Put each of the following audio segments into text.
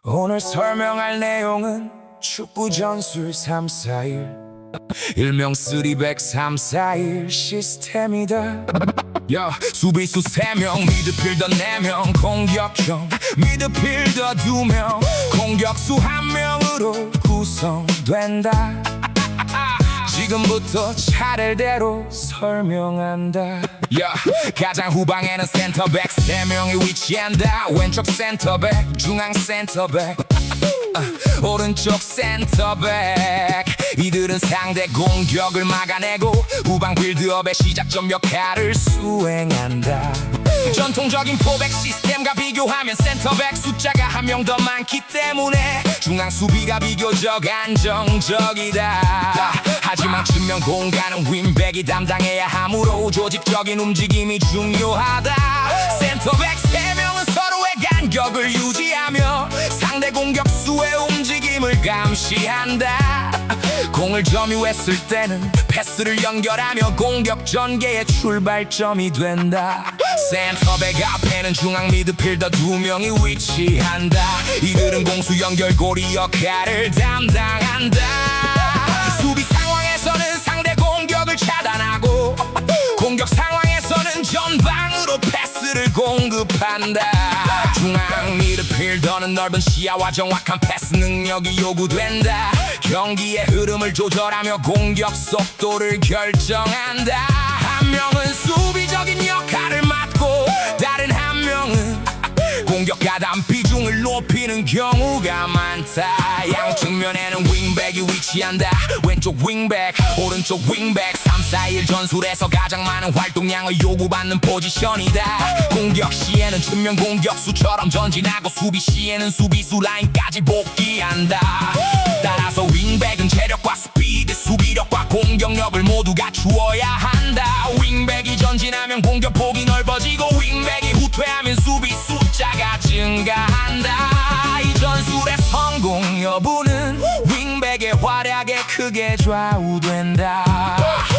오늘 설명할 내용은 축구 전술 3-4-1 일명 3-3-4-1 시스템이다. 야, 수비수 3명, 미드필더 4명, 공격형 미드필더 2명, 공격수 1명으로 구성된다. 지금부터 차례대로 설명한다. 야, 가장 후방에는 센터백 3명이 위치한다. 왼쪽 센터백, 중앙 센터백, 오른쪽 센터백. 이들은 상대 공격을 막아내고 후방 빌드업의 시작점 역할을 수행한다. 전통적인 포백 시스템과 비교하면 센터백 숫자가 1명 더 많기 때문에 중앙 수비가 비교적 안정적이다. 하지만 측면 공간은 윙백이 담당해야 하므로 조직적인 움직임이 중요하다. 센터백 3명은 서로의 간격을 유지하며 상대 공격수의 움직임을 감시한다. 공을 점유했을 때는 패스를 연결하며 공격 전개의 출발점이 된다. 센터백 앞에는 중앙 미드필더 2명이 위치한다. 이들은 공수 연결고리 역할을 담당한다. 수비 상황에서는 상대 공격을 차단하고 공격 상황에서는 전방으로 패스를 공급한다. 중앙 미드필더는 넓은 시야와 정확한 패스 능력이 요구된다. 경기의 흐름을 조절하며 공격 속도를 결정한다. 한 명은 수비적인 역할을 맡고 다른 한 명은 공격 가담 비중을 높이는 경우가 많다. 양측면에는 윙백이 위치한다. 왼쪽 윙백, 오른쪽 윙백 3-4-1 전술에서 가장 많은 활동량을 요구받는 포지션이다. 공격 시에는 측면 공격수처럼 전진하고 수비 시에는 수비수 라인까지 복귀한다. 따라서 윙백은 체력과 스피드, 수비력과 공격력을 모두 갖추어야 한다. 윙백이 전진하면 공격폭이 넓어지고 윙백이 후퇴하면 수비 숫자가 증가한다. 이 전술의 성공 여부는 윙백의 활약에 크게 좌우된다.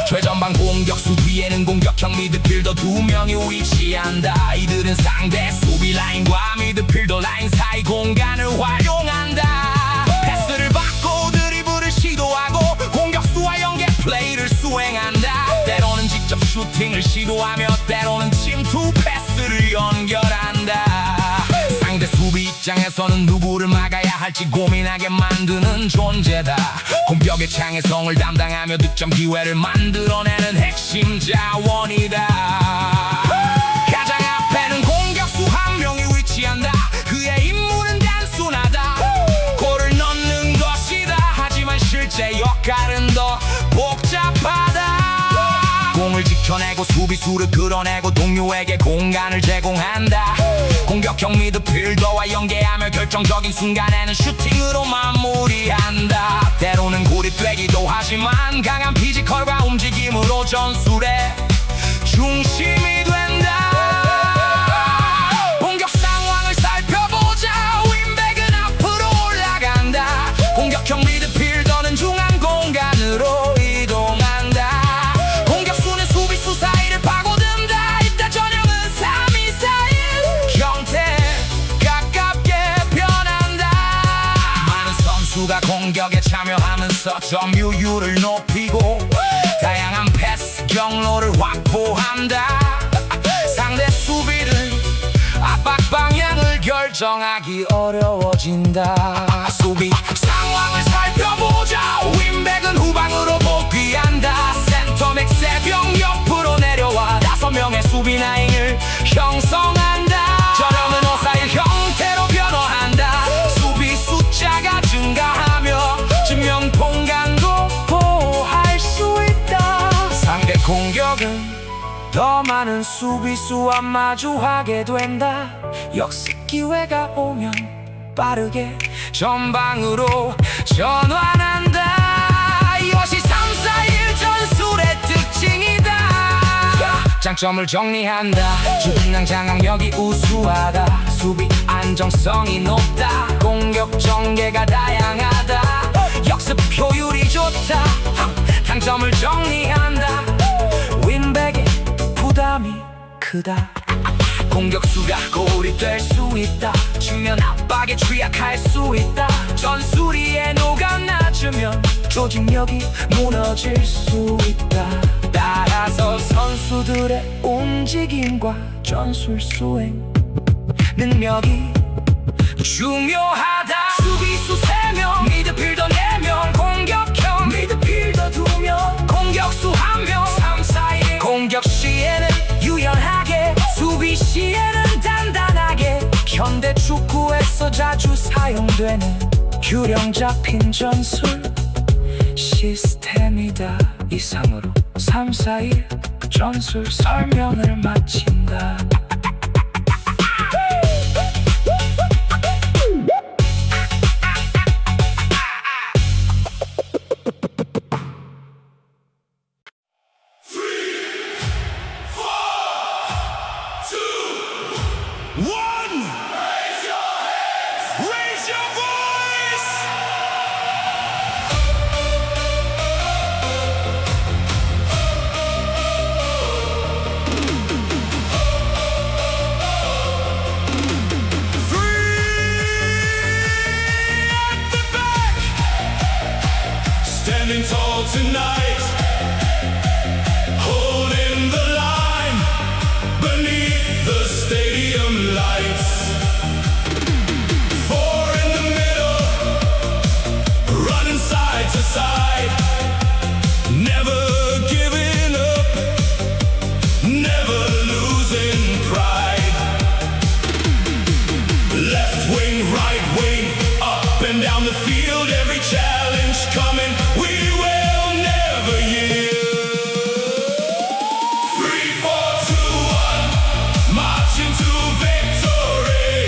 최전방 공격수 뒤에는 공격형 미드필더 2명이 위치한다. 이들은 상대 수비 라인과 미드필더 라인 사이 공간을 활용한다. 패스를 받고 드리블을 시도하고 공격수와 연계 플레이를 수행한다. 때로는 직접 슈팅을 시도하며 때로는 침투 패스를 연결한다. 상대 수비 입장에서는 누구를 막아야 할지 고민하게 만드는 존재다. 공격의 창의성을 담당하며 득점 기회를 만들어내는 핵심 자원이다. 가장 앞에는 공격수 1명이 위치한다. 그의 임무는 단순하다. 골을 넣는 것이다. 하지만 실제 역할은 더 복잡하다. 공을 지켜내고 수비수를 끌어내고 동료에게 공간을 제공한다. 공격형 미드필더와 연계하며 결정적인 순간에는 슈팅으로 마무리한다. 때로는 고립되기도 하지만 강한 피지컬과 움직임으로 전술의 중심이 된다. 공격 상황을 살펴보자. 윙백은 앞으로 올라간다. 공격형 미드필더는 중앙 공간으로 이동한다. 공격수는 수비수 사이를 파고든다. 이때 전형은 3-2-4-1 형태 가깝게 변한다. 많은 선수가 공격에 참여하면서 점유율을 높이고 다양한 패스 경로를 확보한다. 상대 수비를 압박 방향을 결정하기 어려워진다. 수비 상황을 살펴보자. 윙백은 후방으로 복귀한다. 센터백 3명 옆으로 내려와 5명의 수비 라인을 형성한다. 전형은 5-4-1 형태로 변화한다. 수비 숫자가 증가하며 측면 공간도 보호할 수 있다. 상대 공격은 더 많은 수비수와 마주하게 된다. 역습 기회가 오면 빠르게 전방으로 전환한다. 이것이 3-4-1 전술의 특징이다. 장점을 정리한다. 중앙 장악력이 우수하다. 수비 안정성이 높다. 공격 전개가 다양하다. 역습 효율이 좋다. 단점을 정리한다. 윙백의 부담이 크다. 공격수가 골이 될 수 있다. 측면 압박에 취약할 수 있다. 전술이에 녹아나주면 조직력이 무너질 수 있다. 따라서 선수들의 움직임과 전술 수행 능력이 중요하다. 수비수 3명, 미드필더 4명, 공격형 미드필더 2명, 공격수 1명, 3, 4, 1 공격 시에는 유연하게, 수비 시에는 단단하게. 현대 축구에서 자주 사용되는 균형 잡힌 전술 시스템이다. 이상으로 3, 4, 1 전술 설명을 마친다. Standing tall tonight, holding the line beneath the stadium lights. 4 in the middle, running side to side, never giving up, never losing pride. Left wing, right wing, up and down the field, every challenge coming. We will never yield. 3, 4, 2, 1, marching to victory.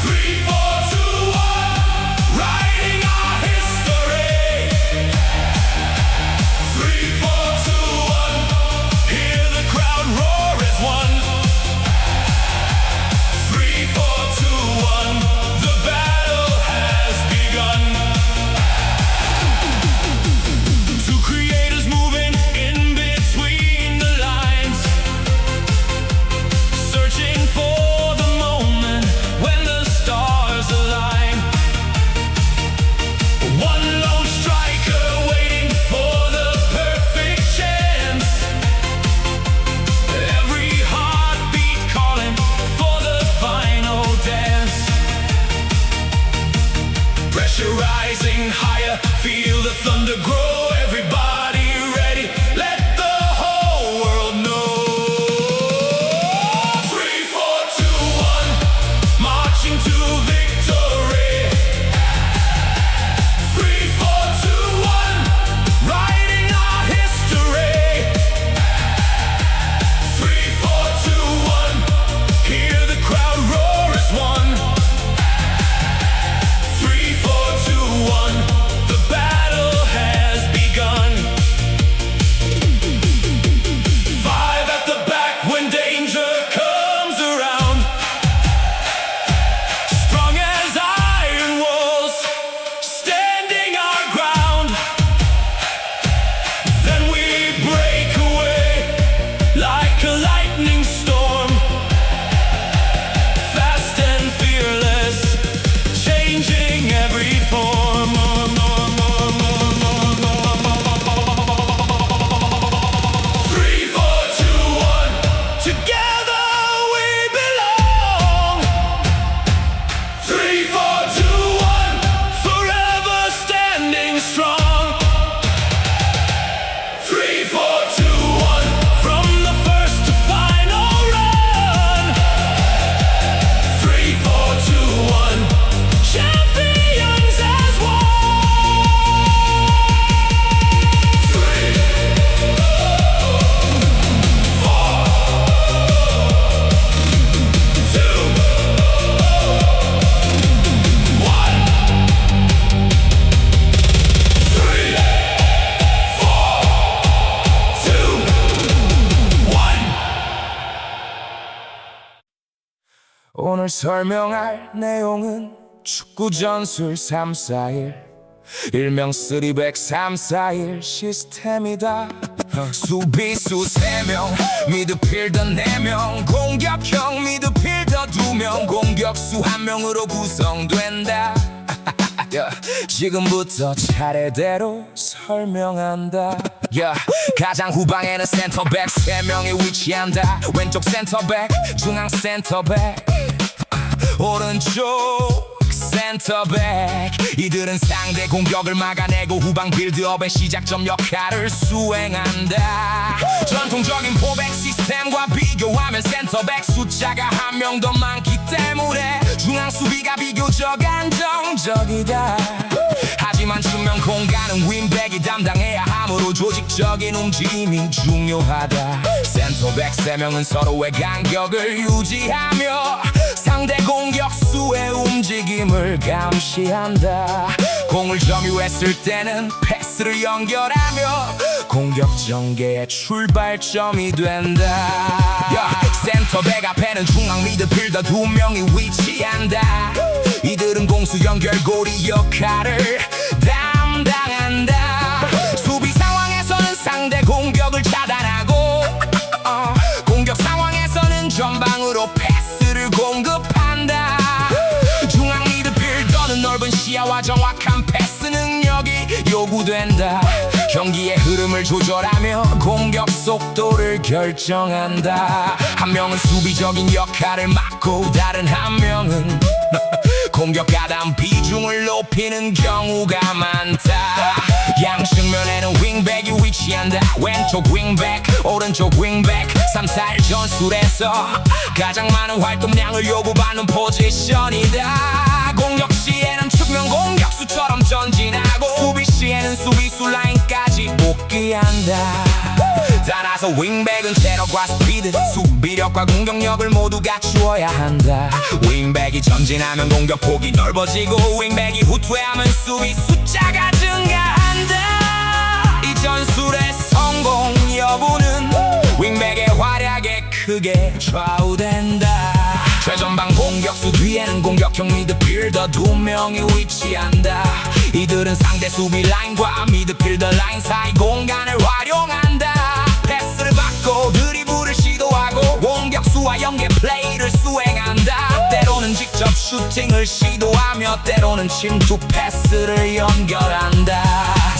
3, 4, 2, 1, writing our history. 3, 4, 2, 1, hear the crowd roar as one. 3, 4, 2, 1, the battle has begun. Two creators moving in between the lines, searching for the moment when the stars align. One lone striker waiting for the perfect chance. Every heartbeat calling for the final dance. Pressure rising higher, feel the thunder grow. Everybody ready, let the whole world know. 3, 4, 2, 1, marching to victory. 3, 4, 2, 1, writing our history. 3, 4, 2, 1, hear the crowd roar as one. 3, 4, 2, 1, the battle has begun. 5 at the back when danger comes around. Strong as iron walls, standing our ground. Then we break away like a lightning storm. Fast and fearless, changing every form. 3, 4, 2, 1, together we belong. 3, 4, 2, 1, forever standing strong. 3, 4, 2, 1, from the first to final run. 3, 4, 2, 1, champions as one. 3, 4, 2, 1. 3, 4, 2, 1. 오늘 설명할 내용은 축구 전술 3, 4, 1 일명 300 3, 4, 1 시스템이다. 수비수 3명 미드필더 4명 공격형 미드필더 2명 공격수 1명으로 구성된다. 지금부터 차례대로 설명한다. 가장 후방에는 센터백 3명이 위치한다. 왼쪽 센터백, 중앙 센터백, 오른쪽 센터백. 이들은 상대 공격을 막아내고 후방 빌드업의 시작점 역할을 수행한다. 전통적인 포백 시스템과 비교하면 센터백 숫자가 1명 더 많기 때문에 중앙 수비가 비교적 안정적이다. 하지만 측면 공간은 윙백이 담당해야 하므로 조직적인 움직임이 중요하다. 센터백 3명은 서로의 간격을 유지하며 상대 공격수의 움직임을 감시한다. 공을 점유했을 때는 패스를 연결하며 공격 전개의 출발점이 된다. 센터백 앞에는 중앙 미드필더 2명이 위치한다. 이들은 공수 연결고리 역할을 담당한다. 수비 상황에서는 상대 공격을 차단하고 공격 상황에서는 전방으로 패스를 공급한다. 중앙 미드필더는 넓은 시야와 정확한 패스 능력이 요구된다. 경기의 흐름을 조절하며 공격 속도를 결정한다. 1명은 수비적인 역할을 맡고 다른 1명은 공격 가담 비중을 높이는 경우가 많다. 양측면에는 윙백이 위치한다. 왼쪽 윙백, 오른쪽 윙백 3-4-1 전술에서 가장 많은 활동량을 요구받는 포지션이다. 공격 시에는 측면 공격수처럼 전진하고 수비 시에는 수비수 라인까지 복귀한다. 따라서 윙백은 체력과 스피드, 수비력과 공격력을 모두 갖추어야 한다. 윙백이 전진하면 공격폭이 넓어지고 윙백이 후퇴하면 수비 숫자가 증가한다. 이 전술의 성공 여부는 윙백의 활약에 크게 좌우된다. 최전방 공격수 뒤에는 공격형 미드필더 2명이 위치한다. 이들은 상대 수비 라인과 미드필더 라인 사이 공간을 활용한다. 패스를 받고 드리블을 시도하고 공격수와 연계 플레이를 수행한다. 때로는 직접 슈팅을 시도하며 때로는 침투 패스를 연결한다.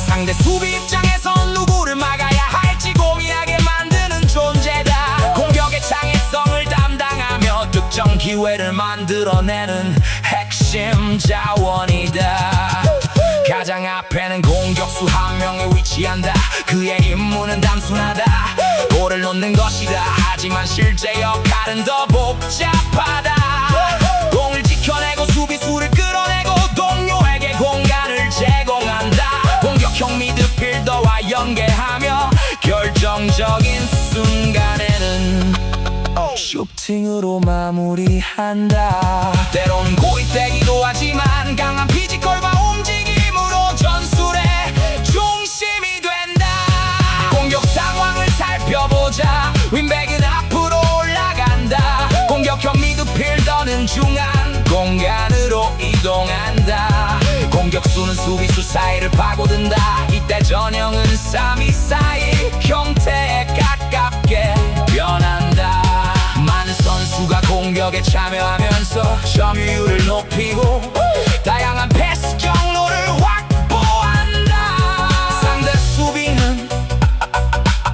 상대 수비 입장에선 누구를 막아야 할지 고민하게 만드는 존재다. 공격의 창의성을 담당하며 득점 기회를 만들어내는 핵심 자원이다. 가장 앞에는 공격수 1명이 위치한다. 그의 임무는 단순하다. 골을 넣는 것이다. 하지만 실제 역할은 더 복잡하다. 공을 지켜내고 수비수를 끌어내고 동료에게 공간을 제공한다. 공격형 미드필더와 연계하며 결정적인 순간에는 슈팅으로 마무리한다. 때로는 고립되기도 하지만 강한 피지컬과 움직임으로 전술의 중심이 된다. 공격 상황을 살펴보자. 윙백은 앞으로 올라간다. 공격형 미드필더는 중앙 공간으로 이동한다. 공격수는 수비수 사이를 파고든다. 이때 전형은 3-2-4-1 형태에 가깝게 변한다. 많은 선수가 공격에 참여하면서 점유율을 높이고 다양한 패스 경로를 확보한다. 상대 수비는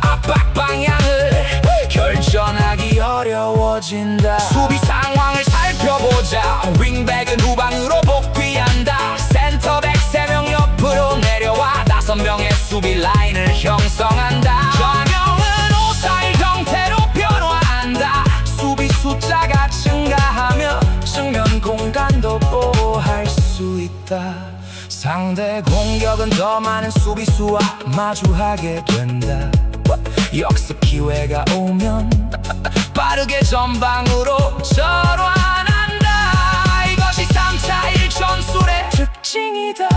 압박 방향을 결정하기 어려워진다. 수비 상황을 살펴보자. 윙백은 후방으로 복귀한다. 센터백 3명 옆으로 내려와 5명의 수비 라인을 형성한다. 전형은 5-4-1 형태로 변화한다. 수비 숫자가 증가하며 측면 공간도 보호할 수 있다. 상대 공격은 더 많은 수비수와 마주하게 된다. 역습 기회가 오면 빠르게 전방으로 전환한다. 이것이 3-4-1 전술의 특징이다.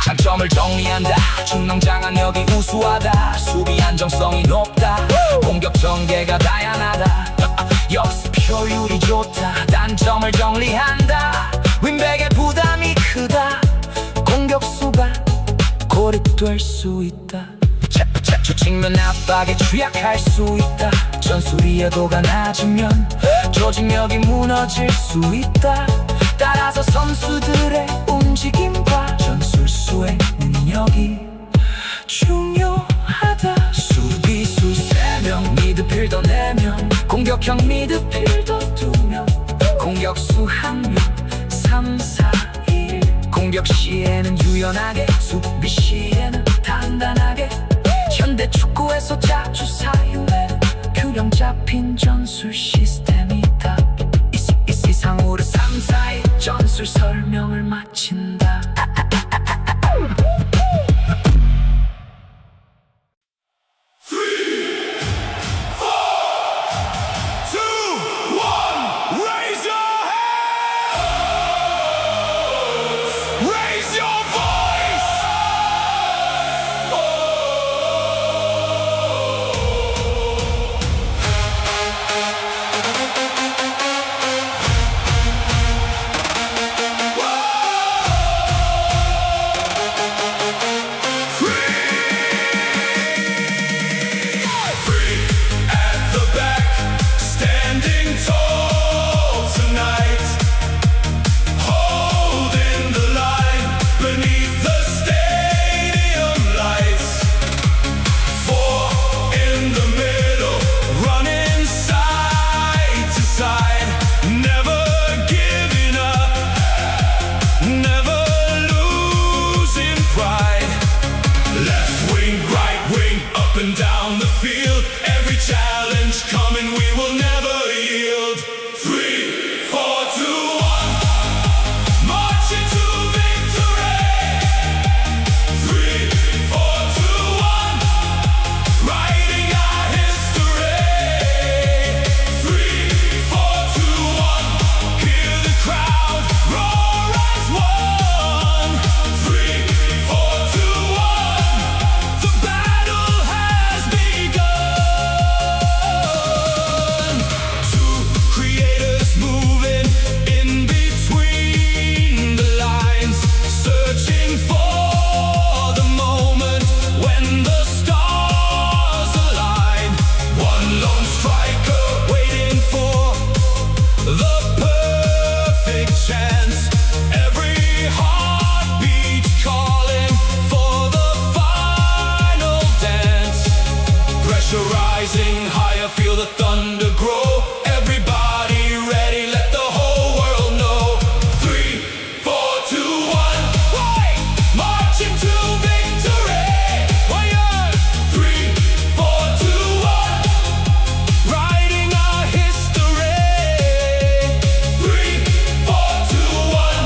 장점을 정리한다. 중앙 장악력이 우수하다. 수비 안정성이 높다. 공격 전개가 다양하다. 역습 효율이 좋다. 단점을 정리한다. 윙백의 부담이 크다. 공격수가 고립될 수 있다. 저 측면 압박에 취약할 수 있다. 전술이 여도가 낮으면 조직력이 무너질 수 있다. 따라서 선수들의 움직임과 전술수의 능력이 중요하다. 수비수 3명, 미드필더 4명, 공격형 미드필더 2명, 공격수 1명, 3, 4, 1. 공격 시에는 유연하게, 수비 시에는 단단하게. 현대 축구에서 자주 사용되는 균형 잡힌 전술 시스템이다. 이상으로 3, 4, 1 전술 설명을 마친다. Raise your voice! Free at the back, standing tall tonight. Holding the line beneath the stadium lights. 4 in the middle, running side to side. Never giving up, never losing pride. Left wing, right wing, up and down the field. Every challenge coming, we will never yield. 3, 4, 2, 1. Marching to victory. 3, 4, 2, 1. Writing our history. 3, 4, 2, 1. Hear the crowd roar as one. 3, 4, 2, 1. The battle has begun. 2 creators moving in between the lines, searching for the moment when the stars align. 1 lone striker waiting for the perfect chance. Every heartbeat calling for the final dance. Pressure rising higher, feel the thunder grow. Everybody ready, let the whole world know. 3, 4, 2, 1. Marching to victory. 3, 4, 2, 1. Writing our history. 3, 4, 2, 1.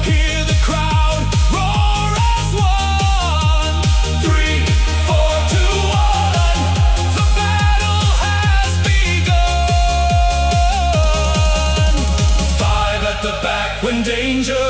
Hear the crowd roar as one. 3, 4, 2, 1. The battle has begun. 5 at the back when danger